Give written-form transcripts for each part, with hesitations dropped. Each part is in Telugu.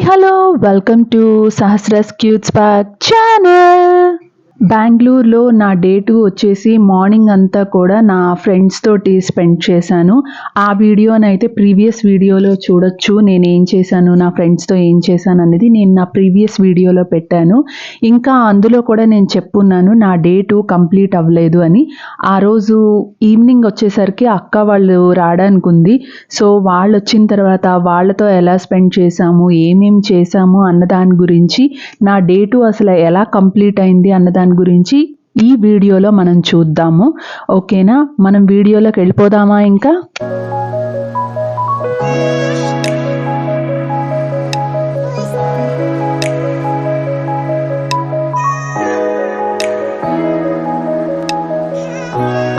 Hello welcome to Sahasra's cute స్పాక్ ఛానల్. బెంగళూరులో నా డే 2 వచ్చేసి మార్నింగ్ అంతా కూడా నా ఫ్రెండ్స్ తోటి స్పెండ్ చేశాను. ఆ వీడియోనైతే ప్రీవియస్ వీడియోలో చూడొచ్చు. నేను ఏం చేశాను, నా ఫ్రెండ్స్తో ఏం చేశాను అనేది నేను నా ప్రీవియస్ వీడియోలో పెట్టాను. ఇంకా అందులో కూడా నేను చెప్పున్నాను నా డే 2 కంప్లీట్ అవ్వలేదు అని. ఆ రోజు ఈవినింగ్ వచ్చేసరికి అక్క వాళ్ళు రావడానికి ఉంది. సో వాళ్ళు వచ్చిన తర్వాత వాళ్ళతో ఎలా స్పెండ్ చేశాము, ఏమేం చేశాము అన్న దాని గురించి, నా డే 2 అసలు ఎలా కంప్లీట్ అయింది అన్న దాని గురించి ఈ వీడియోలో మనం చూద్దాము. ఓకేనా, మనం వీడియోలోకి వెళ్ళిపోదామా? ఇంకా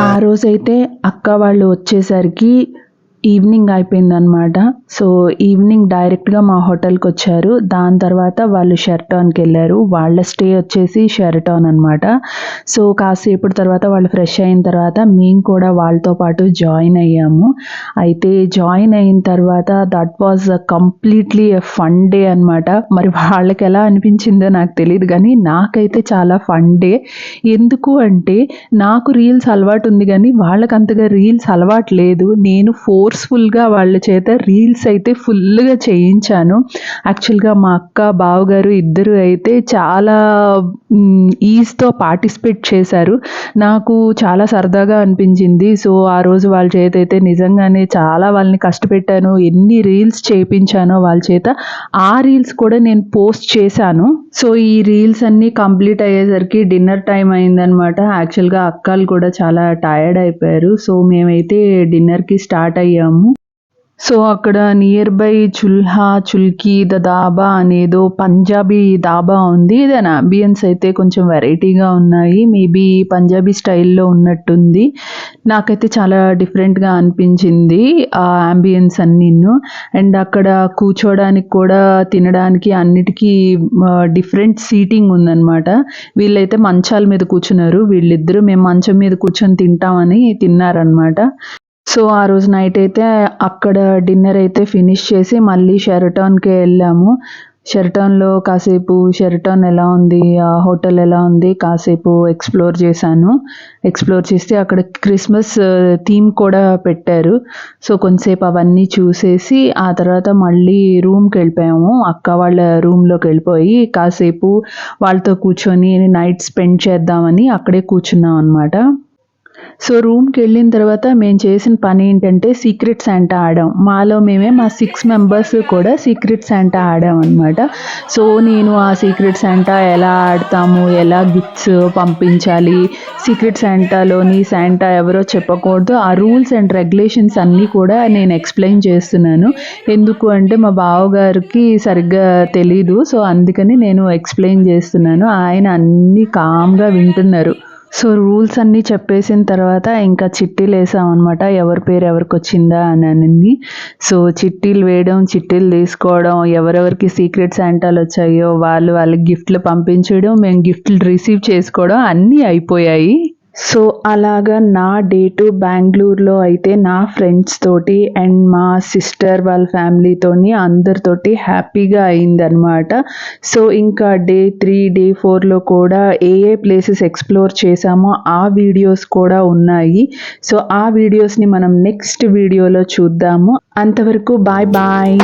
ఆ రోజైతే అక్క వాళ్ళు వచ్చేసరికి ఈవినింగ్ అయిపోయిందనమాట. సో ఈవినింగ్ డైరెక్ట్గా మా హోటల్కి వచ్చారు. దాని తర్వాత వాళ్ళు షెరటాన్కి వెళ్ళారు. వాళ్ళ స్టే వచ్చేసి షెరటాన్ అనమాట. సో కాసేపటి తర్వాత వాళ్ళు ఫ్రెష్ అయిన తర్వాత మేము కూడా వాళ్ళతో పాటు జాయిన్ అయ్యాము. అయితే జాయిన్ అయిన తర్వాత that was completely a fun day అనమాట. మరి వాళ్ళకి ఎలా అనిపించిందో నాకు తెలియదు, కానీ నాకైతే చాలా ఫన్ డే. ఎందుకు అంటే నాకు రీల్స్ అలవాటు ఉంది, కానీ వాళ్ళకి అంతగా రీల్స్ అలవాటు లేదు. నేను ఫోర్స్ఫుల్గా వాళ్ళ చేత రీల్స్ అయితే ఫుల్గా చేయించాను. యాక్చువల్గా మా అక్క బావగారు ఇద్దరు అయితే చాలా ఈజ్తో పార్టిసిపేట్ చేశారు. నాకు చాలా సరదాగా అనిపించింది. సో ఆ రోజు వాళ్ళ చేత అయితే నిజంగానే చాలా వాళ్ళని కష్టపెట్టాను. ఎన్ని రీల్స్ చేయించానో వాళ్ళ చేత, ఆ రీల్స్ కూడా నేను పోస్ట్ చేశాను. సో ఈ రీల్స్ అన్నీ కంప్లీట్ అయ్యేసరికి డిన్నర్ టైం అయిందనమాట. యాక్చువల్గా అక్కలు కూడా చాలా టయర్డ్ అయిపోయారు. సో మేమైతే డిన్నర్కి స్టార్ట్ అయ్యాము. సో అక్కడ నియర్ బై చుల్కీ ద దాబా అనేదో పంజాబీ దాబా ఉంది. దాని అంబియన్స్ అయితే కొంచెం వెరైటీగా ఉన్నాయి. మేబీ పంజాబీ స్టైల్లో ఉన్నట్టుంది. నాకైతే చాలా డిఫరెంట్గా అనిపించింది ఆ అంబియన్స్ అన్నీను. అండ్ అక్కడ కూర్చోడానికి కూడా, తినడానికి అన్నిటికీ డిఫరెంట్ సీటింగ్ ఉందన్నమాట. వీళ్ళైతే మంచాల మీద కూర్చున్నారు. వీళ్ళిద్దరూ మేము మంచం మీద కూర్చొని తింటామని తిన్నారనమాట. సో ఆ రోజు నైట్ అయితే అక్కడ డిన్నర్ అయితే ఫినిష్ చేసి మళ్ళీ షెరటాన్కే వెళ్ళాము. షెరటాన్లో కాసేపు షెరటాన్ ఎలా ఉంది, ఆ హోటల్ ఎలా ఉంది, కాసేపు ఎక్స్ప్లోర్ చేశాను. ఎక్స్ప్లోర్ చేస్తే అక్కడ క్రిస్మస్ థీమ్ కూడా పెట్టారు. సో కొంతసేపు అవన్నీ చూసేసి ఆ తర్వాత మళ్ళీ రూమ్కి వెళ్ళిపోయాము. అక్క వాళ్ళ రూమ్లోకి వెళ్ళిపోయి కాసేపు వాళ్ళతో కూర్చొని నైట్ స్పెండ్ చేద్దామని అక్కడే కూర్చున్నాం అనమాట. సో రూమ్కి వెళ్ళిన తర్వాత మేము చేసిన పని ఏంటంటే సీక్రెట్ శాంటా ఆడాం. మాలో మేమే, మా 6 మెంబర్స్ కూడా సీక్రెట్ శాంటా ఆడాం అనమాట. సో నేను ఆ సీక్రెట్ శాంటా ఎలా ఆడతాము, ఎలా గిఫ్ట్స్ పంపించాలి, సీక్రెట్ శాంటాలోని శాంటా ఎవరో చెప్పకూడదు, ఆ రూల్స్ అండ్ రెగ్యులేషన్స్ అన్నీ కూడా నేను ఎక్స్ప్లెయిన్ చేస్తున్నాను. ఎందుకు అంటే మా బావగారికి సరిగ్గా తెలీదు. సో అందుకని నేను ఎక్స్ప్లెయిన్ చేస్తున్నాను. ఆయన అన్నీ కామ్గా వింటున్నారు. సో రూల్స్ అన్నీ చెప్పేసిన తర్వాత ఇంకా చిట్టీలు వేసామన్నమాట. ఎవరి పేరు ఎవరికి వచ్చిందా అని. సో చిట్టీలు వేయడం, చిట్టీలు తీసుకోవడం, ఎవరెవరికి సీక్రెట్ శాంటాలు వచ్చాయో వాళ్ళకి గిఫ్ట్లు పంపించడం, మేము గిఫ్ట్లు రిసీవ్ చేసుకోవడం అన్నీ అయిపోయాయి. సో అలాగా నా డే 2 బెంగళూరులో అయితే నా ఫ్రెండ్స్ తోటి అండ్ మా సిస్టర్ వాళ్ళ ఫ్యామిలీతోని అందరితోటి హ్యాపీగా అయిందనమాట. సో ఇంకా డే 3, డే 4లో కూడా ఏ ప్లేసెస్ ఎక్స్ప్లోర్ చేసామో ఆ వీడియోస్ కూడా ఉన్నాయి. సో ఆ వీడియోస్ని మనం నెక్స్ట్ వీడియోలో చూద్దాము. అంతవరకు బాయ్ బాయ్.